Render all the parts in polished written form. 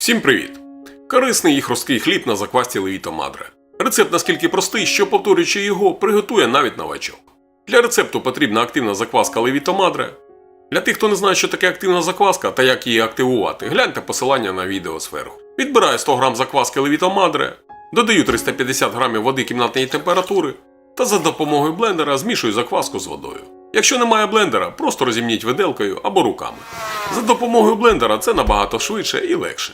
Всім привіт! Корисний і хрусткий хліб на заквасці Левіто Мадре. Рецепт наскільки простий, що повторюючи його, приготує навіть новачок. Для рецепту потрібна активна закваска Левіто Мадре. Для тих, хто не знає, що таке активна закваска та як її активувати, гляньте посилання на відео зверху. Відбираю 100 г закваски Левіто Мадре, додаю 350 г води кімнатної температури та за допомогою блендера змішую закваску з водою. Якщо немає блендера, просто розімніть виделкою або руками. За допомогою блендера це набагато швидше і легше.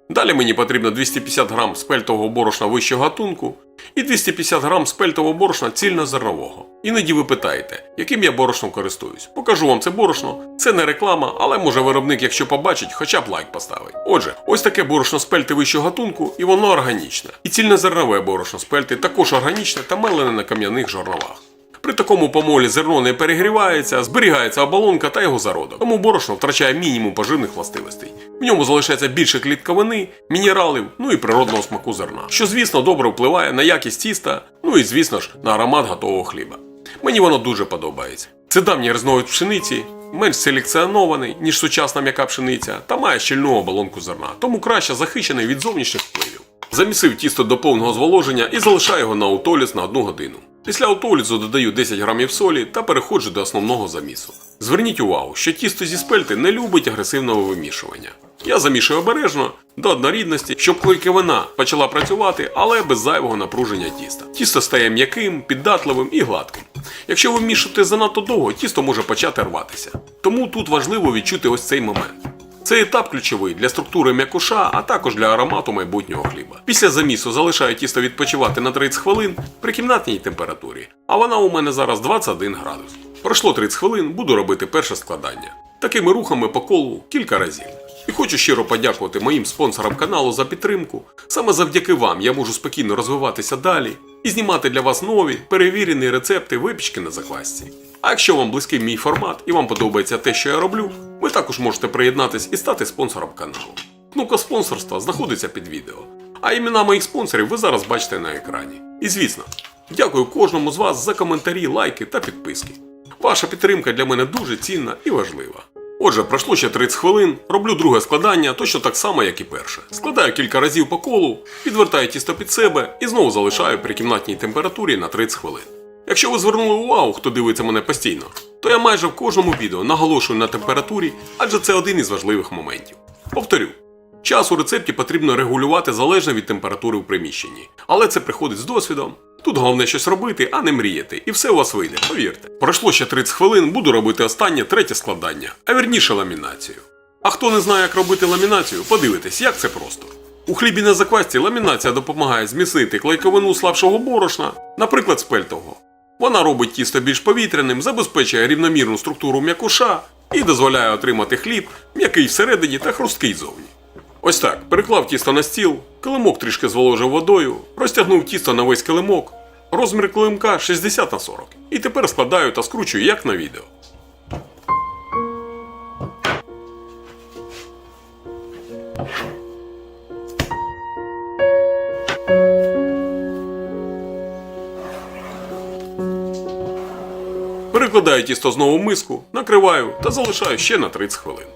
Далі мені потрібно 250 г спельтового борошна вищого гатунку і 250 г спельтового борошна цільнозернового. Іноді ви питаєте, яким я борошном користуюсь. Покажу вам це борошно, це не реклама, але може виробник, якщо побачить, хоча б лайк поставить. Отже, ось таке борошно спельти вищого гатунку і воно органічне. І цільнозернове борошно спельти також органічне та мелене на кам'яних жорновах. При такому помолі зерно не перегрівається, зберігається оболонка та його зародок, тому борошно втрачає мінімум поживних властивостей. В ньому залишається більше клітковини, мінералів, і природного смаку зерна, що, звісно, добре впливає на якість тіста, і, звісно ж, на аромат готового хліба. Мені воно дуже подобається. Це давній різновид пшениці, менш селекціонований, ніж сучасна м'яка пшениця, та має щільну оболонку зерна, тому краще захищений від зовнішніх впливів. Замісив тісто до повного зволоження і залишаю його на аутоліз на 1 годину. Після аутолізу додаю 10 г солі та переходжу до основного замісу. Зверніть увагу, що тісто зі спельти не любить агресивного вимішування. Я замішую обережно, до однорідності, щоб клейковина почала працювати, але без зайвого напруження тіста. Тісто стає м'яким, піддатливим і гладким. Якщо ви вмішуєте занадто довго, тісто може почати рватися. Тому тут важливо відчути ось цей момент. Цей етап ключовий для структури м'якуша, а також для аромату майбутнього хліба. Після замісу залишаю тісто відпочивати на 30 хвилин при кімнатній температурі, а вона у мене зараз 21 градус. Пройшло 30 хвилин, буду робити перше складання. Такими рухами по колу кілька разів. І хочу щиро подякувати моїм спонсорам каналу за підтримку. Саме завдяки вам я можу спокійно розвиватися далі і знімати для вас нові, перевірені рецепти випічки на заквасці. А якщо вам близький мій формат і вам подобається те, що я роблю, ви також можете приєднатись і стати спонсором каналу. Кнопка спонсорства знаходиться під відео. А імена моїх спонсорів ви зараз бачите на екрані. І звісно, дякую кожному з вас за коментарі, лайки та підписки. Ваша підтримка для мене дуже цінна і важлива. Отже, пройшло ще 30 хвилин, роблю друге складання, точно так само, як і перше. Складаю кілька разів по колу, підвертаю тісто під себе і знову залишаю при кімнатній температурі на 30 хвилин. Якщо ви звернули увагу, хто дивиться мене постійно, то я майже в кожному відео наголошую на температурі, адже це один із важливих моментів. Повторю, час у рецепті потрібно регулювати залежно від температури в приміщенні. Але це приходить з досвідом. Тут головне щось робити, а не мріяти. І все у вас вийде, повірте. Пройшло ще 30 хвилин, буду робити останнє, третє складання, а вірніше ламінацію. А хто не знає, як робити ламінацію, подивитесь, як це просто. У хлібі на заквасці ламінація допомагає зміцнити клейковину слабшого борошна, наприклад, спельтового. Вона робить тісто більш повітряним, забезпечує рівномірну структуру м'якуша і дозволяє отримати хліб м'який всередині та хрусткий зовні. Ось так, переклав тісто на стіл, килимок трішки зволожив водою, розтягнув тісто на весь килимок, розмір килимка 60х40. І тепер складаю та скручую, як на відео. Перекладаю тісто знову в миску, накриваю та залишаю ще на 30 хвилин.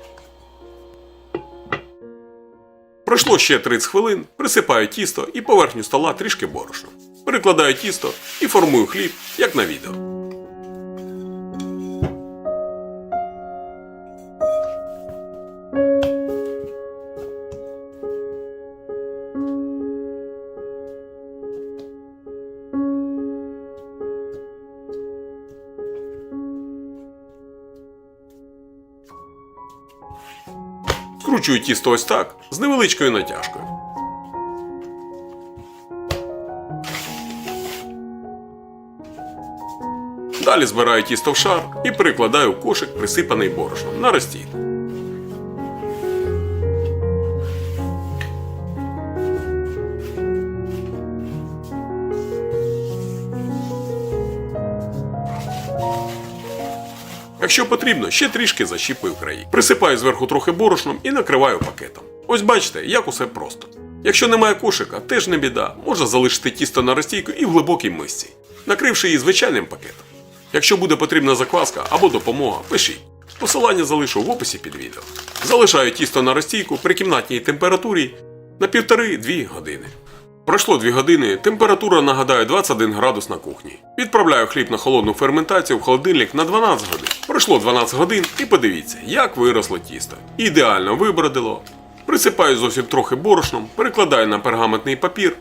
Пройшло ще 30 хвилин, присипаю тісто і поверхню стола трішки борошном. Перекладаю тісто і формую хліб, як на відео. Скручую тісто ось так, з невеличкою натяжкою. Далі збираю тісто в шар і перекладаю в кошик, присипаний борошном, на розтій. Якщо потрібно, ще трішки защіпую краї. Присипаю зверху трохи борошном і накриваю пакетом. Ось бачите, як усе просто. Якщо немає кошика, теж не біда, можна залишити тісто на розтійку і в глибокій мисці, накривши її звичайним пакетом. Якщо буде потрібна закваска або допомога, пишіть. Посилання залишу в описі під відео. Залишаю тісто на розстійку при кімнатній температурі на 1,5-2 години. Пройшло 2 години, температура, нагадаю, 21 градус на кухні. Відправляю хліб на холодну ферментацію в холодильник на 12 годин. Пройшло 12 годин і подивіться, як виросло тісто. Ідеально вибродило. Присипаю зовсім трохи борошном, перекладаю на пергаментний папір.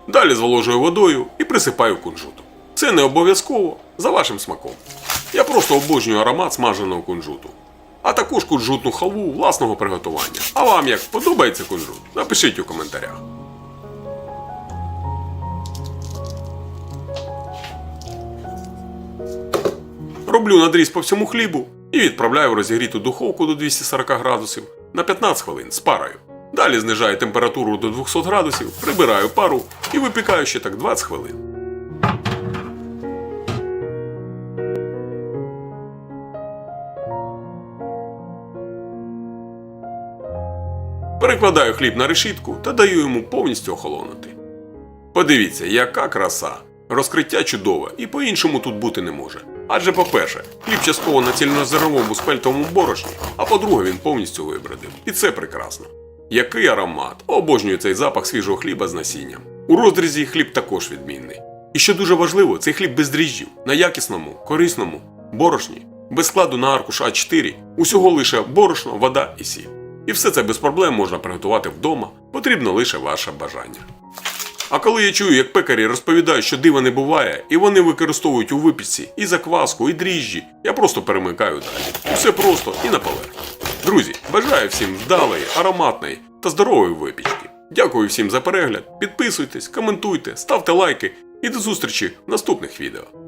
Далі зволожую водою і присипаю кунжутом. Це не обов'язково, за вашим смаком. Я просто обожнюю аромат смаженого кунжуту. А також кунжутну халву власного приготування. А вам як подобається кунжут? Напишіть у коментарях. Роблю надріз по всьому хлібу і відправляю в розігріту духовку до 240 градусів на 15 хвилин з парою. Далі знижаю температуру до 200 градусів, прибираю пару і випікаю ще так 20 хвилин. Перекладаю хліб на решітку та даю йому повністю охолонути. Подивіться, яка краса! Розкриття чудове і по-іншому тут бути не може. Адже, по-перше, хліб частково на цільнозерновому спельтовому борошні, а по-друге, він повністю вибродив. І це прекрасно. Який аромат! Обожнюю цей запах свіжого хліба з насінням. У розрізі хліб також відмінний. І що дуже важливо, цей хліб без дріжджів, на якісному, корисному борошні, без складу на аркуш А4, усього лише борошно, вода і сіль. І все це без проблем можна приготувати вдома, потрібно лише ваше бажання. А коли я чую, як пекарі розповідають, що дива не буває, і вони використовують у випічці і закваску, і дріжджі, я просто перемикаю далі. Все просто і на поверхні. Друзі, бажаю всім вдалої, ароматної та здорової випічки. Дякую всім за перегляд, підписуйтесь, коментуйте, ставте лайки і до зустрічі в наступних відео.